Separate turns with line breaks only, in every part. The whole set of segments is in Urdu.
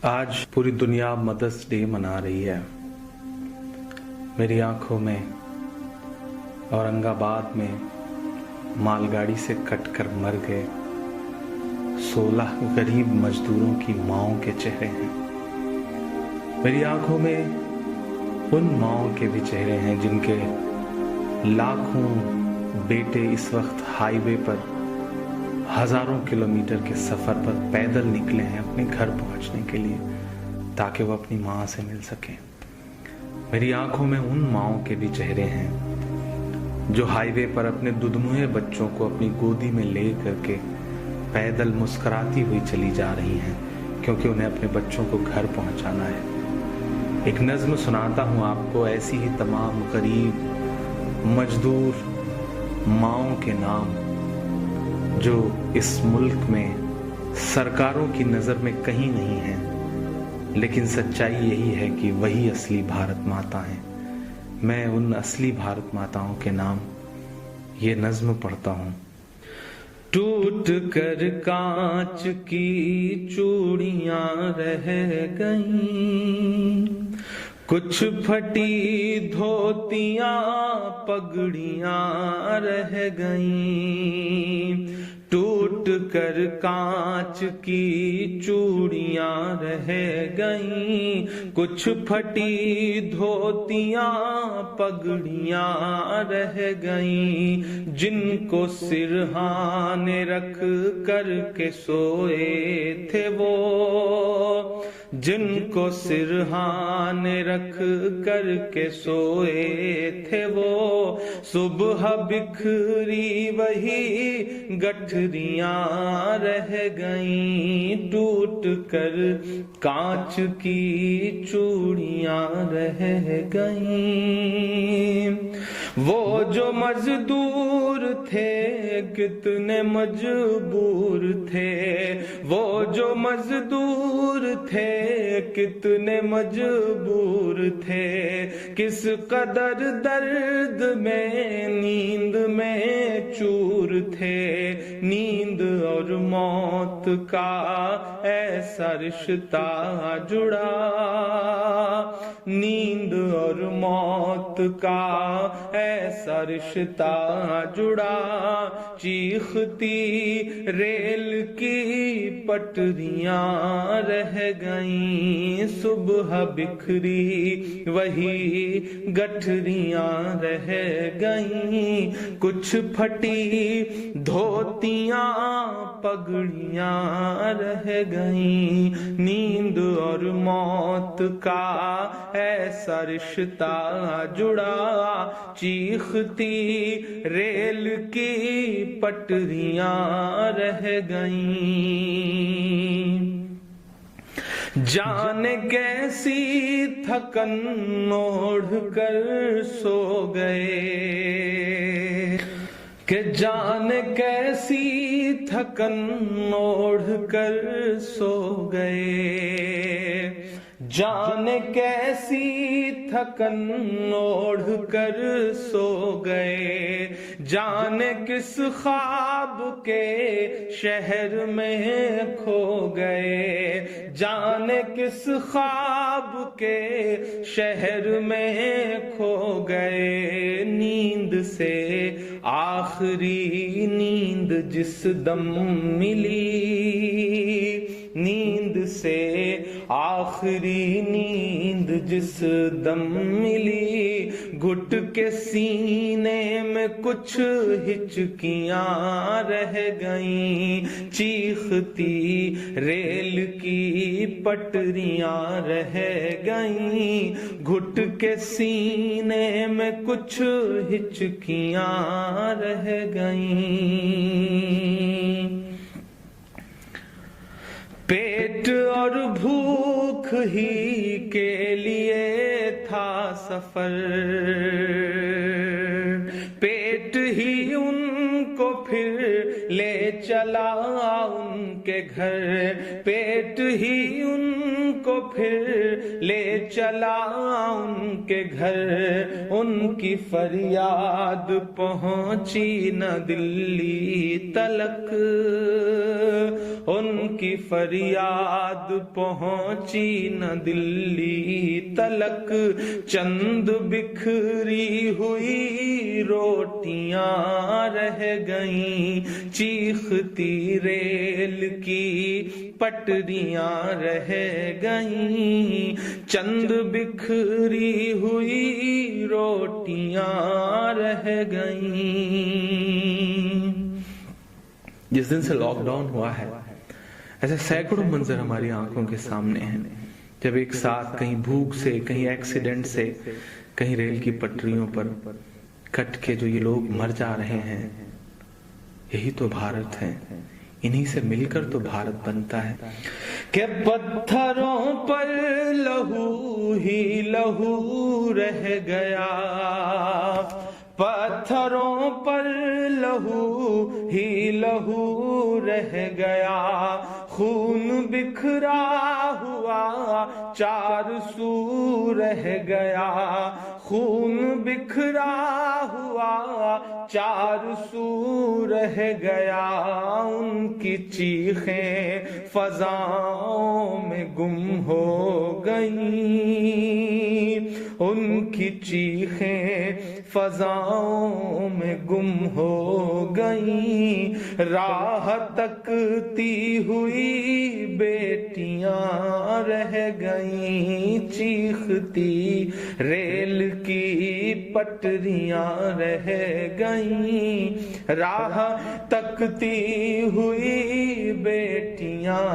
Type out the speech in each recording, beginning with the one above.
آج پوری دنیا مدرس ڈے منا رہی ہے۔ میری آنکھوں میں اورنگ آباد میں مال گاڑی سے کٹ کر مر گئے 16 غریب مزدوروں کی ماؤں کے چہرے ہیں۔ میری آنکھوں میں ان ماؤں کے بھی چہرے ہیں جن کے لاکھوں بیٹے اس وقت ہائی وے پر ہزاروں کلومیٹر کے سفر پر پیدل نکلے ہیں اپنے گھر پہنچنے کے لیے تاکہ وہ اپنی ماں سے مل سکیں۔ میری آنکھوں میں ان ماؤں کے بھی چہرے ہیں جو ہائی وے پر اپنے دودھ بچوں کو اپنی گودی میں لے کر کے پیدل مسکراتی ہوئی چلی جا رہی ہیں کیونکہ انہیں اپنے بچوں کو گھر پہنچانا ہے۔ ایک نظم سناتا ہوں آپ کو، ایسی ہی تمام غریب مزدور ماؤں کے نام جو اس ملک میں سرکاروں کی نظر میں کہیں نہیں ہیں، لیکن سچائی یہی ہے کہ وہی اصلی بھارت ماتا ہیں۔ میں ان اصلی بھارت ماتاؤں کے نام یہ نظم پڑھتا ہوں۔ ٹوٹ کر کانچ کی چوڑیاں رہ گئیں، کچھ پھٹی دھوتیاں پگڑیاں رہ گئیں، ٹوٹ کر کانچ کی چوڑیاں رہ گئیں، کچھ پھٹی دھوتیاں پگڑیاں رہ گئیں، جن کو سرہانے رکھ کر کے سوئے تھے وہ، جن کو سرہانے رکھ کر کے سوئے تھے وہ، صبح بکھری وہی گٹھریاں رہ گئیں، ٹوٹ کر کانچ کی چوڑیاں رہ گئیں۔ وہ جو مزدور تھے کتنے مجبور تھے، وہ جو مزدور تھے کتنے مجبور تھے، کس قدر درد میں نیند میں چور تھے، نیند اور موت کا ایسا رشتہ جڑا، نیند اور موت کا ایسا رشتہ جڑا، چیختی ریل کی پٹریاں رہ گئیں، صبح بکھری وہی گٹھریاں رہ گئیں، کچھ پھٹی دھوتیاں پگڑیاں رہ گئیں، نیند اور موت کا ایسا رشتہ جڑا، چیختی ریل کی پٹریاں رہ گئیں، جانے کیسی تھکن اوڑھ کر سو گئے، کہ جانے کیسی تھکن اوڑھ کر سو گئے، جانے کیسی تھکن اوڑھ کر سو گئے، جانے کس خواب کے شہر میں کھو گئے، جانے کس خواب کے شہر میں کھو گئے، نیند سے آخری نیند جس دم ملی، نیند سے آخری نیند جس دم ملی، گھٹ کے سینے میں کچھ ہچکیاں رہ گئیں، چیختی ریل کی پٹریاں رہ گئیں، گھٹ کے سینے میں کچھ ہچکیاں رہ گئیں، پیٹ اور بھوک ہی کے لیے تھا سفر، پیٹ ہی ان کو پھر لے چلا ان کے گھر، پیٹ ہی ان کو پھر لے چلا ان کے گھر، ان کی فریاد پہنچی نہ دلی تلک، ان کی فریاد پہنچی نہ دلی تلک، چند بکھری ہوئی روٹیاں رہ گئیں، چیختی ریل کی پٹریاں رہ گئیں، چند بکھری ہوئی روٹیاں رہ گئیں۔ جس دن سے لاک ڈاؤن ہوا ہے ایسے سینکڑوں منظر ہماری آنکھوں کے سامنے ہیں، جب ایک ساتھ کہیں بھوک سے، کہیں ایکسیڈنٹ سے، کہیں ریل کی پٹریوں پر کٹ کے جو یہ لوگ مر جا رہے ہیں۔ یہی تو بھارت ہے، انہی سے مل کر تو بھارت بنتا ہے کہ پتھروں پر لہو ہی لہو رہ گیا، پتھروں پر لہو ہی لہو رہ گیا، خون بکھرا ہوا چار سو رہ گیا، خون بکھرا ہوا چار سو رہ گیا، ان کی چیخیں فضاؤں میں گم ہو گئیں، ان کی چیخیں فضاؤں میں گم ہو گئیں، راہ تکتی ہوئی بیٹیاں رہ گئیں، چیختی ریل کی پٹریاں رہ گئیں، راہ تکتی ہوئی بیٹیاں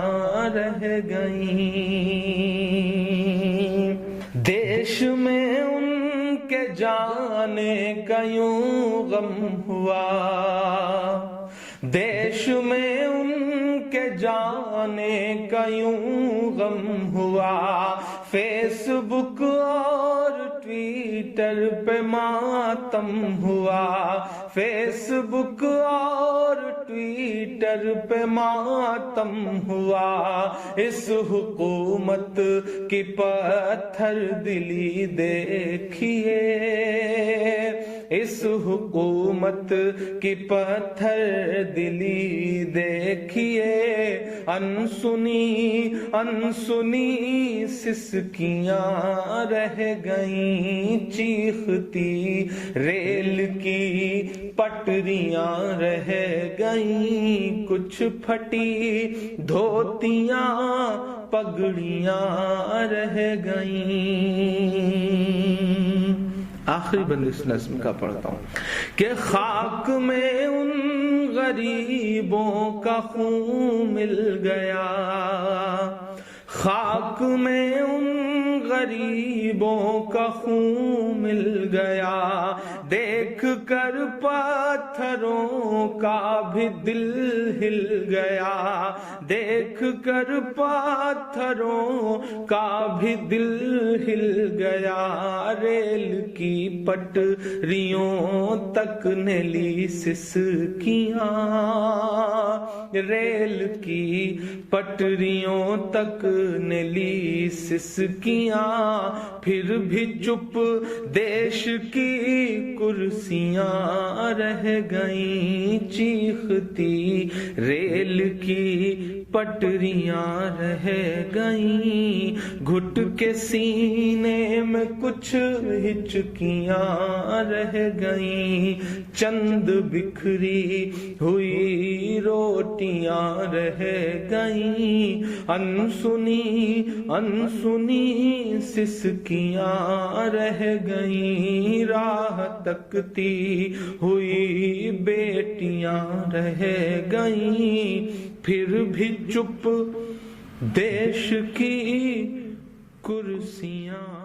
رہ گئیں، دیش میں ان کے جانے کا یوں غم ہوا، دیش میں ان کے جانے کا یوں غم ہوا، فیس بک اور ٹویٹر پہ ماتم ہوا، فیس بک اور ٹویٹر پہ ماتم ہوا، اس حکومت کی پتھر دلی دیکھیے، اس حکومت کی پتھر دلی دیکھیے، انسنی انسنی سسکیاں رہ گئیں، چیختی ریل کی پٹریاں رہ گئیں، کچھ پھٹی دھوتیاں پگڑیاں رہ گئیں۔ آخری بند اس نظم کا پڑھتا ہوں کہ خاک میں ان غریبوں کا خون مل گیا، خاک میں ان غریبوں کا خون مل گیا، دیکھ کر پتھروں کا بھی دل ہل گیا، دیکھ کر پتھروں کا بھی دل ہل گیا، ریل کی پٹریوں تک نے لی سسکیاں، ریل کی پٹریوں تک نے لی سسکیاں، پھر بھی چپ دیش کی کرسیاں رہ گئیں، چیختی ریل کی پٹریاں رہ گئیں، گھٹ کے سینے میں کچھ ہچکیاں رہ گئیں، چند بکھری ہوئی روٹیاں رہ گئیں، انسنی انسنی سسکیاں رہ گئیں، راہ تکتی ہوئی بیٹیاں رہ گئیں، پھر بھی چپ دیش کی کرسیاں